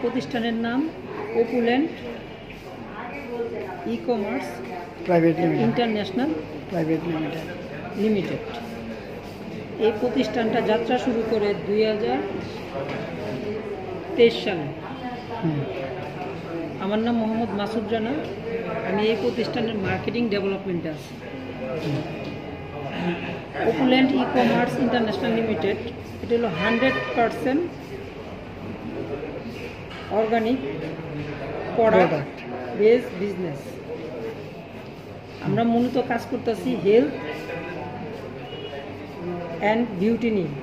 প্রতিষ্ঠানের নাম Apuland e-commerce private international private limited. এই প্রতিষ্ঠানটা যাত্রা শুরু করে 2023 সালে। আমার নাম মোহাম্মদ মাসুদ রানা। আমি এই প্রতিষ্ঠানের মার্কেটিং ডেভেলপমেন্টে আছি। অপুল্যান্ড ই-কমার্স ইন্টারন্যাশনাল লিমিটেড এটা হলো 100% অর্গানিক প্রোডাক্ট বেস বিজনেস। আমরা মূলত কাজ করতেছি হেলথ অ্যান্ড বিউটি নিয়ে।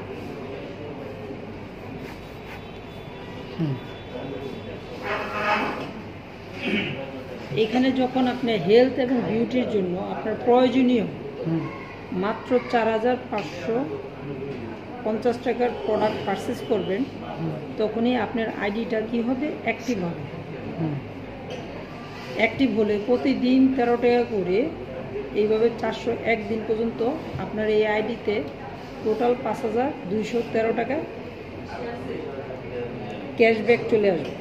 এখানে যখন আপনি হেলথ এবং বিউটির জন্য আপনার প্রয়োজনীয় মাত্র 4,550 টাকার প্রোডাক্ট পারচেস করবেন, তখনই আপনার আইডিটা কি হবে, অ্যাক্টিভ হবে। অ্যাক্টিভ হলে প্রতিদিন 13 টাকা করে এইভাবে 401 দিন পর্যন্ত আপনার এই আইডিতে টোটাল 5,213 টাকা ক্যাশব্যাক চলে আসবে।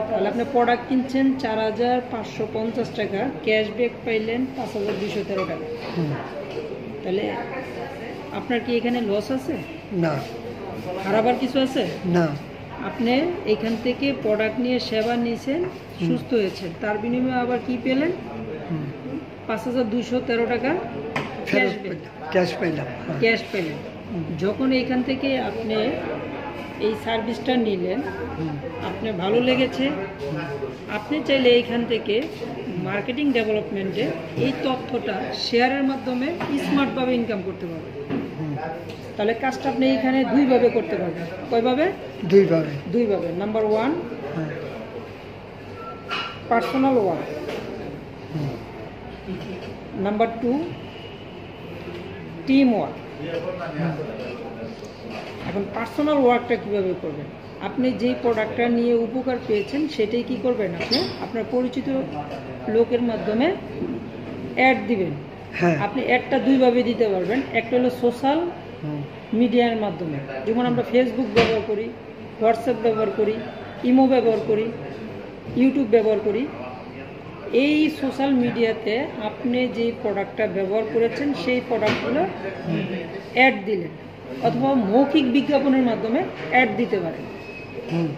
তাহলে আপনি প্রোডাক্ট কিনছেন 4,550 টাকা, ক্যাশব্যাক পাইলেন 5,213 টাকা। তাহলে আপনার কি এখানে লস আছে? না। হারাবার কিছু আছে? না। আপনি এখান থেকে প্রোডাক্ট নিয়ে সেবা নিয়েছেন, সুস্থ হয়েছেন, তার বিনিময়ে আবার কি পেলেন? 5,213 টাকা ক্যাশ পেলেন। যখন এইখান থেকে আপনি এই সার্ভিসটা নিলেন, আপনার ভালো লেগেছে, আপনি চাইলে এইখান থেকে মার্কেটিং ডেভেলপমেন্টে এই তথ্যটা শেয়ারের মাধ্যমে স্মার্টভাবে ইনকাম করতে পারবেন। তাহলে কাজটা আপনি এইখানে দুইভাবে করতে পারবেন। কয়ভাবে? দুইভাবে। Number 1 personal work, number 2 team work. এখন পার্সোনাল ওয়ার্কটা কীভাবে করবেন? আপনি যেই প্রোডাক্টটা নিয়ে উপকার পেয়েছেন সেটাই কি করবেন, আপনি আপনার পরিচিত লোকের মাধ্যমে অ্যাড দিবেন। আপনি অ্যাডটা দুইভাবে দিতে পারবেন। একটা হলো সোশ্যাল মিডিয়ার মাধ্যমে, যেমন আমরা ফেসবুক ব্যবহার করি, হোয়াটসঅ্যাপ ব্যবহার করি, ইমো ব্যবহার করি, ইউটিউব ব্যবহার করি। এই সোশ্যাল মিডিয়াতে আপনি যে প্রোডাক্টটা ব্যবহার করেছেন সেই প্রোডাক্টগুলো অ্যাড দিলেন, অথবা মৌখিক বিজ্ঞাপনের মাধ্যমে অ্যাড দিতে পারেন।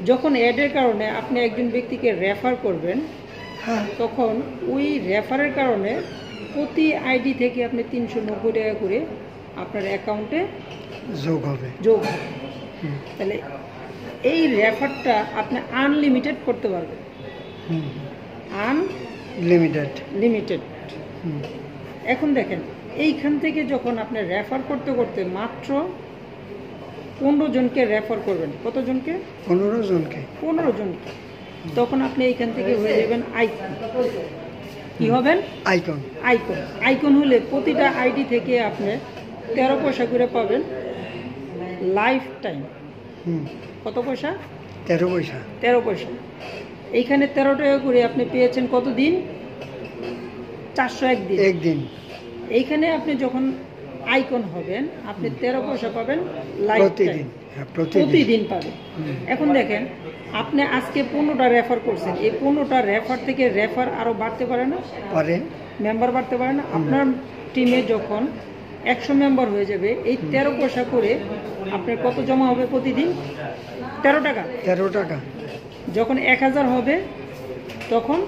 যখন অ্যাডের কারণে আপনি একজন ব্যক্তিকে রেফার করবেন, তখন ওই রেফারের কারণে প্রতি আইডি থেকে আপনি 390 টাকা করে আপনার অ্যাকাউন্টে যোগ হবে। তাহলে এই রেফারটা আপনি আনলিমিটেড করতে পারবেন। লিমিটেড। এখন দেখেন, এইখান থেকে যখন আপনি রেফার করতে করতে মাত্র 15 জনকে রেফার করবেন। কতজনকে? 15 জনকে। তখন আপনি এইখান থেকে হয়ে যাবেন আইকন। কি হবেন? আইকন হলে প্রতিটা আইডি থেকে আপনি 13 পয়সা করে পাবেন লাইফ টাইম। কত পয়সা? 13 পয়সা। এইখানে 13 টাকা করে আপনি পেয়েছেন কতদিন? 401 দিন। এইখানে আপনি যখন আইকন হবেন, আপনি 13 পয়সা পাবেন লাইফ টাইম, প্রতিদিন পাবেন। এখন দেখেন, আপনি আজকে 15টা রেফার করছেন, এই 15টা রেফার থেকে রেফার আরো বাড়তে পারে না? মেম্বার বাড়তে পারে না? আপনার টিমে যখন 100 মেম্বার হয়ে যাবে, এই 13 পয়সা করে আপনার কত জমা হবে প্রতিদিন? 13 টাকা। যখন 1000 হবে তখন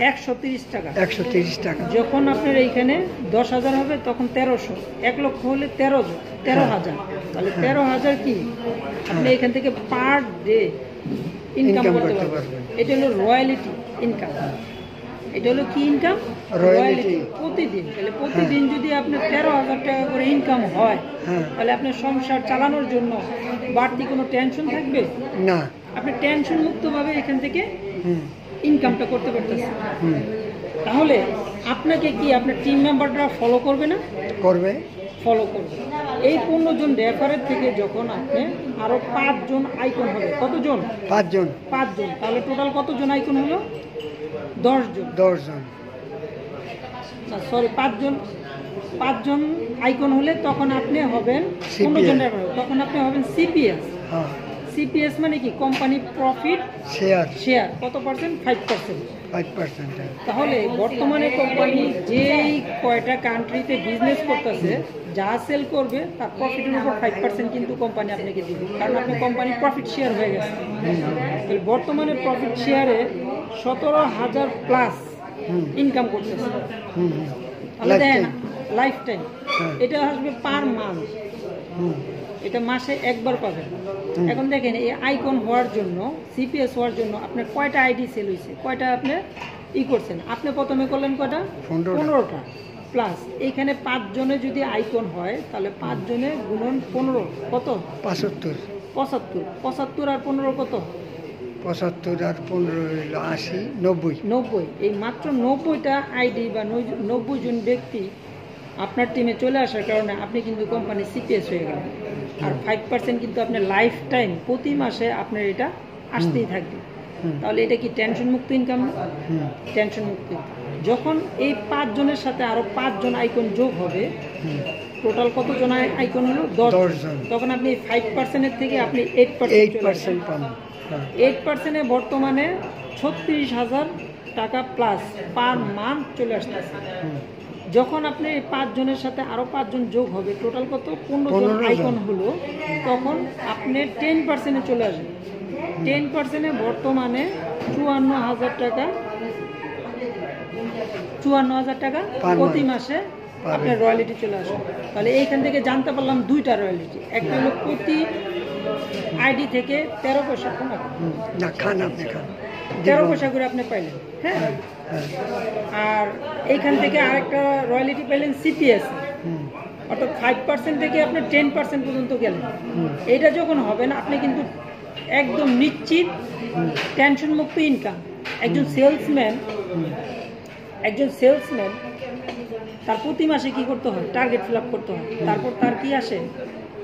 130 টাকা। যখন আপনার এইখানে 10,000 হবে তখন 1300, 1 লক্ষ হলে 13,000। তাহলে 13,000 কি আপনি এখান থেকে পার ডে ইনকাম করতে পারবেন। এটা হলো রয়্যালিটি ইনকাম। এটা হলো কি ইনকাম? রয়্যালিটি প্রতিদিন। তাহলে প্রতিদিন যদি আপনার 13,000 টাকা করে ইনকাম হয়, তাহলে আপনার সংসার চালানোর জন্য বাড়তি কোনো টেনশন থাকবে না। আপনি টেনশন মুক্তভাবে এখান থেকে ইনকামটা করতে পারতেছেন। তাহলে আপনাকে কি আপনার টিম মেম্বাররা ফলো করবে না? ফলো করবে। এই 15 জন রেফারের থেকে যখন আপনি আরো 5 জন আইকন হবে, কতজন? 5 জন। তাহলে টোটাল কতজন আইকন হলো? 10 জন। সরি, 5 জন আইকন হলে তখন আপনি হবেন 15 জন রেফার, তখন আপনি হবেন সিপিএস। সিপিএস মানে কি কোম্পানি প্রফিট শেয়ার কত পার্সেন্ট 5%। তাহলে বর্তমানে কোম্পানি যেই কয়টা কান্ট্রিতে বিজনেস করতেছে যা সেল করবে তার প্রফিটের উপর 5% কিন্তু কোম্পানি আপনাকে দিবে, কারণ আপনি কোম্পানি প্রফিট শেয়ার হয়ে গেছে। তাহলে বর্তমানে প্রফিট শেয়ারে 17,000 প্লাস ইনকাম করতেছে। তাহলে দেখেন লাইফ টাইম, এটা আসবে পার মান্থ, এটা মাসে একবার পাবেন। এখন দেখেন এই আইকন হওয়ার জন্য, সিপিএস হওয়ার জন্য আপনার কয়টা আইডি সেল হয়েছে, কয়টা আপনি করছেন। আপনি প্রথমে করলেন কয়টা? 15টা প্লাস এইখানে 5 জনে যদি আইকন হয় তাহলে 5 জনে গুণন 15 কত? 75 আর 15 কত? 75 আর 15 80 90। এই মাত্র 90টা আইডি বা 90 জন ব্যক্তি আপনার টিমে চলে আসার কারণে আপনি কিন্তু কোম্পানি সিপিএস হয়ে গেলেন। আর 5% কিন্তু আপনার লাইফ টাইম প্রতি মাসে আপনার এটা আসতেই থাকবে। তাহলে এটা কি টেনশন মুক্ত ইনকাম? টেনশন মুক্ত। যখন এই 5 জনের সাথে আরো 5 জন আইকন যোগ হবে, টোটাল কত জন আইকন হলো? 10 জন। তখন আপনি 5% থেকে আপনি 8% পাবেন। 8% বর্তমানে 36,000 টাকা প্লাস পার মান্থ চলে আসতেছে। যখন আপনি 5 জনের সাথে আরো 5 জন যোগ হবে, টোটাল কত? 15 জন আইকন হলো, তখন আপনি 10% চলে আসবে। 10% বর্তমানে 54,000 টাকা প্রতি মাসে আপনার রয়্যালিটি চলে আসবে। তাহলে এইখান থেকে জানতে পারলাম 2টা রয়্যালিটি, একটা হলো প্রতি আইডি থেকে 13 পয়সা, 13 পয়সা করে আপনি পাইলেন। হ্যাঁ, আর এইখান থেকে আরেকটা রয়্যালিটি পেলেন সিপিএস, অর্থাৎ 5% থেকে আপনি 10% পর্যন্ত গেলেন। এটা যখন হবে না, আপনি কিন্তু একদম নিশ্চিত টেনশন মুক্ত ইনকাম। একজন সেলসম্যান তার প্রতি মাসে কি করতে হয়? টার্গেট ফিল আপ করতে হয়। তারপর তার কি আসে?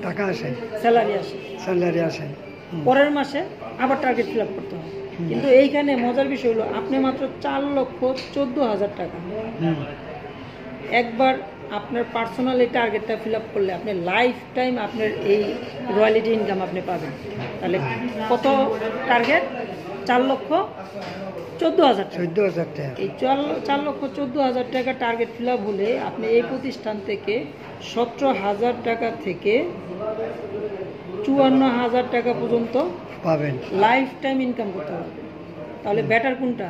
টাকা আসে, স্যালারি আসে। পরের মাসে আবার টার্গেট ফিল আপ করতে হয়। কিন্তু এইখানে মজার বিষয় হলো আপনি মাত্র 4,14,000 টাকা একবার আপনার পার্সোনাল এই টার্গেটটা ফিল আপ করলে আপনি লাইফ টাইম আপনার এই রয়্যালিটি ইনকাম আপনি পাবেন। তাহলে কত টার্গেট? 4,14,000 টাকা। এই 4,14,000 টাকা টার্গেট ফিল আপ হলে আপনি এই প্রতিষ্ঠান থেকে 17,000 টাকা থেকে 54,000 টাকা পর্যন্ত পাবেন, লাইফ টাইম ইনকাম করতে পারবেন। তাহলে বেটার কোনটা?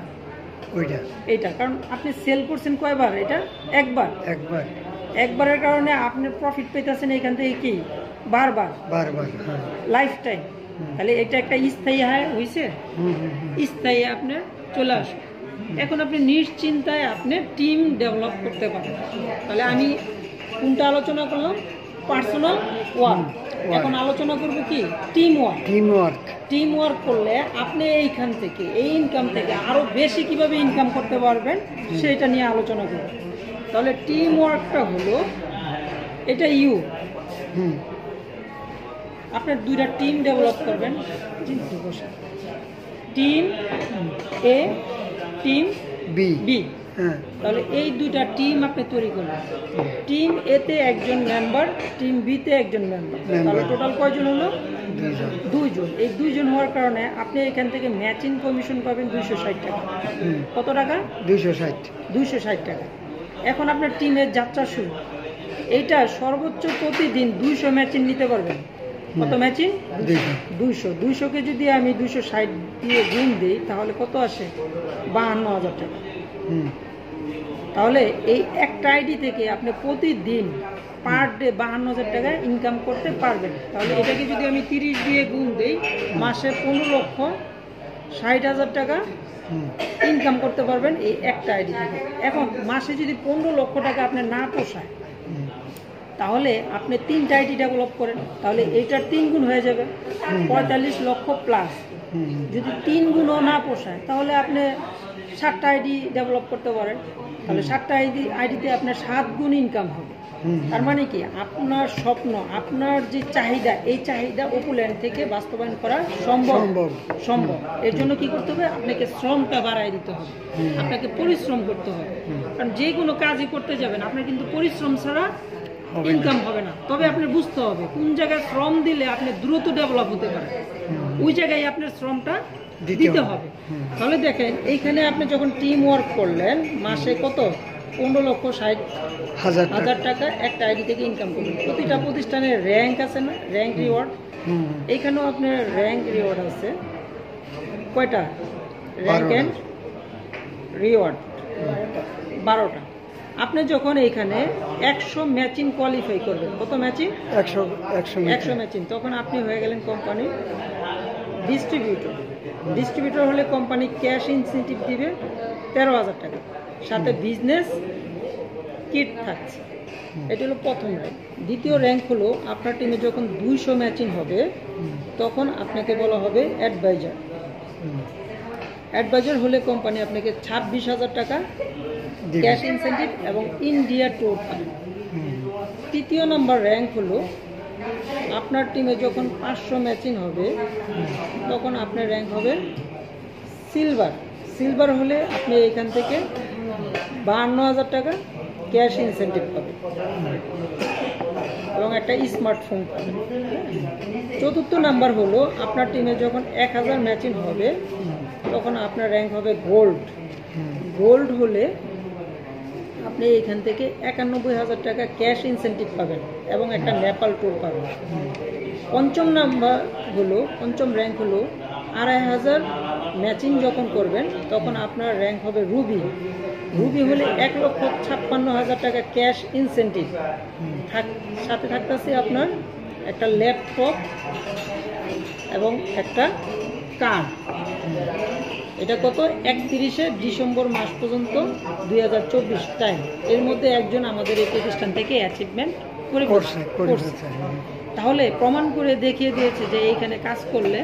এইটা, কারণ আপনি সেল করছেন কয়বার? এটা একবারের কারণে আপনি প্রফিট পেতেছেন এখান থেকে কি বারবার লাইফ টাইম। তাহলে এটা একটা স্থায়ী হায় হয়েছে, স্থায়ী আপনি চলে আসবে। এখন আপনি নিশ্চিন্তায় আপনি টিম ডেভেলপ করতে পারেন। তাহলে আমি কোনটা আলোচনা করলাম? Personal work. এখন আলোচনা করব কি? টিম ওয়ার্ক করলে আপনি এইখান থেকে, এই ইনকাম থেকে আরো বেশি কিভাবে ইনকাম করতে পারবেন সেটা নিয়ে আলোচনা করব। তাহলে টিম ওয়ার্কটা হলো এটা আপনার 2টা টিম ডেভেলপ করবেন, টিম এ, টিম বি। তাহলে এই 2টা টিম আপনি তৈরি করবেন। টিম এ তে একজন মেম্বার, টিম বি তে একজন মেম্বার। তাহলে টোটাল কয়জন হলো? 2 জন। এই 2 জন হওয়ার কারণে আপনি এখান থেকে ম্যাচিং কমিশন পাবেন 260 টাকা। কত টাকা? 260 টাকা। এখন আপনার টিমের যাত্রা শুরু। এইটা সর্বোচ্চ প্রতিদিন 200 ম্যাচিং নিতে পারবেন। কত ম্যাচিং? 200কে যদি আমি 260 দিয়ে গুণ দিই তাহলে কত আসে? 52,000 টাকা। তাহলে এই একটা আইডি থেকে আপনি প্রতিদিন পার ডে 52,000 টাকা ইনকাম করতে পারবেন। তাহলে এটাকে যদি আমি 30 দিয়ে গুণ দিই, মাসে 15,60,000 টাকা ইনকাম করতে পারবেন এই একটা আইডি থেকে। এখন মাসে যদি 15 লক্ষ টাকা আপনার না পোষায়, তাহলে আপনি 3টা আইডি ডেভেলপ করেন, তাহলে এইটার 3 গুণ হয়ে যাবে, 45 লক্ষ প্লাস। যদি 3 গুণও না পোষায় তাহলে আপনি 7টা আইডি ডেভেলপ করতে পারেন। তাহলে 7টা আইডিতে আপনার 7 গুণ ইনকাম হবে। তার মানে কি? আপনার স্বপ্ন, আপনার যে চাহিদা, এই চাহিদা ওপুল্যান্ড থেকে বাস্তবায়ন করা সম্ভব। এর জন্য কি করতে হবে? আপনাকে শ্রমটা বাড়ায় দিতে হবে, আপনাকে পরিশ্রম করতে হবে। কারণ যে কোনো কাজই করতে যাবেন আপনার কিন্তু পরিশ্রম ছাড়া ইনকাম হবে না। তবে আপনি বুঝতে হবে কোন জায়গায় শ্রম দিলে আপনি দ্রুত ডেভেলপ হতে পারেন, ওই জায়গায় আপনার শ্রমটা দিতে হবে। তাহলে দেখেন এইখানে আপনি যখন টিম ওয়ার্ক করলেন মাসে কত 15,60,000 টাকা একটা আইডি থেকে ইনকাম করবেন। প্রতিটা প্রতিষ্ঠানের র্যাঙ্ক আছে না, র্যাঙ্ক রিওয়ার্ড, এইখানেও আপনার র্যাঙ্ক রিওয়ার্ড আছে কয়টা, র্যাঙ্ক অ্যান্ড রিওয়ার্ড 12টা। আপনি যখন এইখানে 100 ম্যাচিং কোয়ালিফাই করবেন, কত ম্যাচিং, 100 ম্যাচিং, তখন আপনি হয়ে গেলেন কোম্পানি ডিস্ট্রিবিউটর। ডিস্ট্রিবিউটর হলে কোম্পানি ক্যাশ ইনসেন্টিভ দিবে 13,000 টাকা, সাথে বিজনেস কিট থাকছে। এটা হলো প্রথম র্যাঙ্ক। দ্বিতীয় র্যাঙ্ক হলো আপনার টিমে যখন 200 ম্যাচিং হবে তখন আপনাকে বলা হবে অ্যাডভাইজার। অ্যাডভাইজার হলে কোম্পানি আপনাকে 26,000 টাকা ক্যাশ ইনসেন্টিভ এবং ইন্ডিয়া ট্যুর পাবে। তৃতীয় নম্বর র্যাঙ্ক হলো আপনার টিমে যখন 500 ম্যাচিং হবে তখন আপনার র্যাঙ্ক হবে সিলভার। সিলভার হলে আপনি এখান থেকে 52,000 টাকা ক্যাশ ইনসেন্টিভ পাবেন এবং একটা স্মার্টফোন পাবেন। চতুর্থ নাম্বার হলো আপনার টিমে যখন 1000 ম্যাচিং হবে তখন আপনার র্যাঙ্ক হবে গোল্ড। গোল্ড হলে আপনি এখান থেকে 91,000 টাকা ক্যাশ ইনসেন্টিভ পাবেন এবং একটা নেপাল ট্যুর পাবেন। পঞ্চম র্যাঙ্ক হলো 2,500 ম্যাচিং যখন করবেন তখন আপনার র্যাঙ্ক হবে রুবি। রুবি হলে 1,56,000 টাকা ক্যাশ ইনসেন্টিভ, সাথে থাকতেছে আপনার একটা ল্যাপটপ এবং একটা কার্ড। এটা কত, 31শে ডিসেম্বর মাস পর্যন্ত 2024 টাইম। এর মধ্যে একজন আমাদের এই প্রতিষ্ঠান থেকে অ্যাচিভমেন্ট করছে। তাহলে প্রমাণ করে দেখিয়ে দিয়েছে যে এইখানে কাজ করলে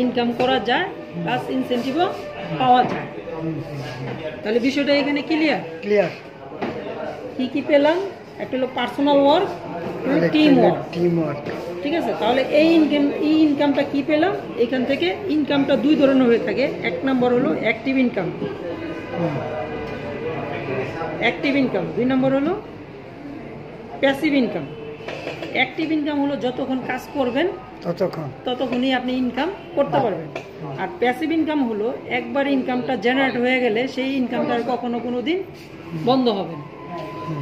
ইনকাম করা যায় প্লাস ইনসেন্টিভও পাওয়া যায়। তাহলে বিষয়টা এখানে ক্লিয়ার। কি কি পেলাম, একটা হলো পার্সোনাল ওয়ার্ক, টিম ওয়ার্ক, ঠিক আছে। তাহলে এই ইনকামটা কি পেলাম, এখান থেকে ইনকামটা দুই ধরনের হয়ে থাকে। এক নম্বর হলো অ্যাক্টিভ ইনকাম, দুই নম্বর হলো প্যাসিভ ইনকাম। অ্যাক্টিভ ইনকাম হলো যতক্ষণ কাজ করবেন ততক্ষণই আপনি ইনকাম করতে পারবেন। আর প্যাসিভ ইনকাম হলো একবার ইনকামটা জেনারেট হয়ে গেলে সেই ইনকামটা আর কখনো কোনো দিন বন্ধ হবে না।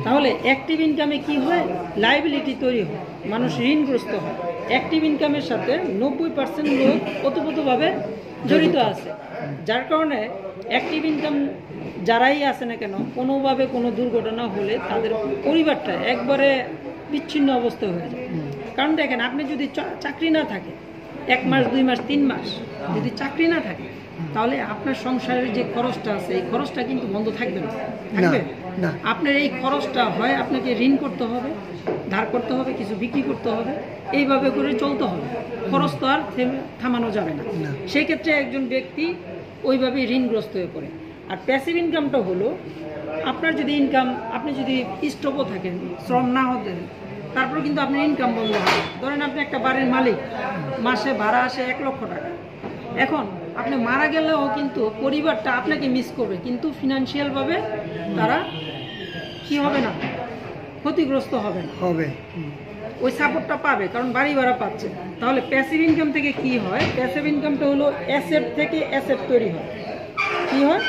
তাহলে অ্যাক্টিভ ইনকামে কি হয়, লাইবিলিটি তৈরি হয়, মানুষ ঋণগ্রস্ত হয়। অ্যাক্টিভ ইনকামের সাথে 90% লোক ওতপ্রোতভাবে জড়িত আছে, যার কারণে অ্যাক্টিভ ইনকাম যারাই আছে না কেন কোনোভাবে কোনো দুর্ঘটনা হলে তাদের পরিবারটা একবারে বিচ্ছিন্ন অবস্থা হয়ে যায়। কারণ দেখেন, আপনি যদি চাকরি না থাকে 1 মাস 2 মাস 3 মাস যদি চাকরি না থাকে তাহলে আপনার সংসারের যে খরচটা আছে এই খরচটা কিন্তু বন্ধ থাকবে না। আপনার এই খরচটা হয় আপনাকে ঋণ করতে হবে, ধার করতে হবে, কিছু বিক্রি করতে হবে, এইভাবে করে চলতে হবে। খরচ তো আর থামানো যাবে না। সেই ক্ষেত্রে একজন ব্যক্তি ওইভাবে ঋণগ্রস্ত হয়ে পড়ে। আর প্যাসিভ ইনকামটা হলো আপনার যদি ইনকাম, আপনি যদি স্টপও থাকেন, শ্রম না হতেন, তারপর কিন্তু আপনার ইনকাম বন্ধ হবে। ধরেন আপনি একটা বাড়ির মালিক, মাসে ভাড়া আসে 1 লক্ষ টাকা। এখন আপনি মারা গেলেও কিন্তু পরিবারটা আপনাকে মিস করবে, কিন্তু ফিনান্সিয়ালভাবে তারা কি হবে না, ক্ষতিগ্রস্ত হবে না, ওই সাপোর্টটা পাবে, কারণ বাড়ি ভাড়া পাচ্ছে। তাহলে প্যাসিভ ইনকাম থেকে কি হয়, প্যাসিভ ইনকামটা হলো অ্যাসেট থেকে অ্যাসেট তৈরি হয়। কি হয়,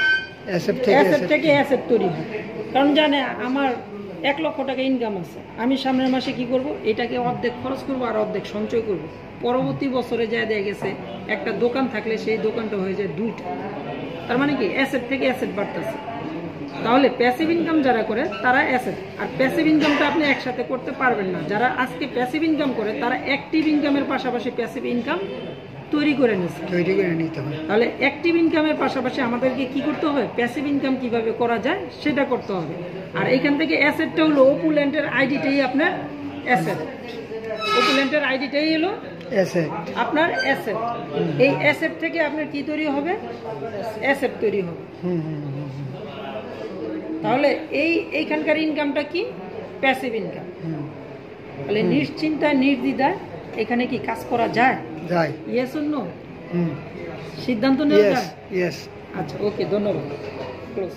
অ্যাসেট থেকে অ্যাসেট তৈরি হয়। কারণ জানে আমার 1 লক্ষ টাকা ইনকাম আছে, আমি সামনের মাসে কি করব, এটাকে অর্ধেক খরচ করব আর অর্ধেক সঞ্চয় করব। পরবর্তী বছরে যা দেখা গেছে একটা দোকান থাকলে সেই দোকানটা হয়ে যায় 2টা। তার মানে কি, অ্যাসেট থেকে অ্যাসেট বাড়তেছে। তাহলে প্যাসিভ ইনকাম যারা করে তারা অ্যাসেট, আর প্যাসিভ ইনকামটা আপনি একসাথে করতে পারবেন না। যারা আজকে প্যাসিভ ইনকাম করে তারা অ্যাক্টিভ ইনকামের পাশাপাশি প্যাসিভ ইনকাম তৈরি করে নিতে হবে। তাহলে অ্যাক্টিভ ইনকামের পাশাপাশি আমাদেরকে কি করতে হবে, প্যাসিভ ইনকাম কিভাবে করা যায় সেটা করতে হবে। আর এখান থেকে অ্যাসেটটা হলো অপুল্যান্ডের আইডিটাই আপনার অ্যাসেট। অপুল্যান্ডের আইডিটাই হলো আপনার অ্যাসেট। এই অ্যাসেট থেকে আপনার কি তৈরি হবে, অ্যাসেট তৈরি হবে। তাহলে এইখানকার ইনকামটা কি, প্যাসিভ ইনকাম। তাহলে নিশ্চিন্তায় নির্দ্বিধায় এখানে কি কাজ করা যায়? Yes or no? সিদ্ধান্ত নেওয়া যায়? আচ্ছা, ওকে, ধন্যবাদ। ক্লোজ।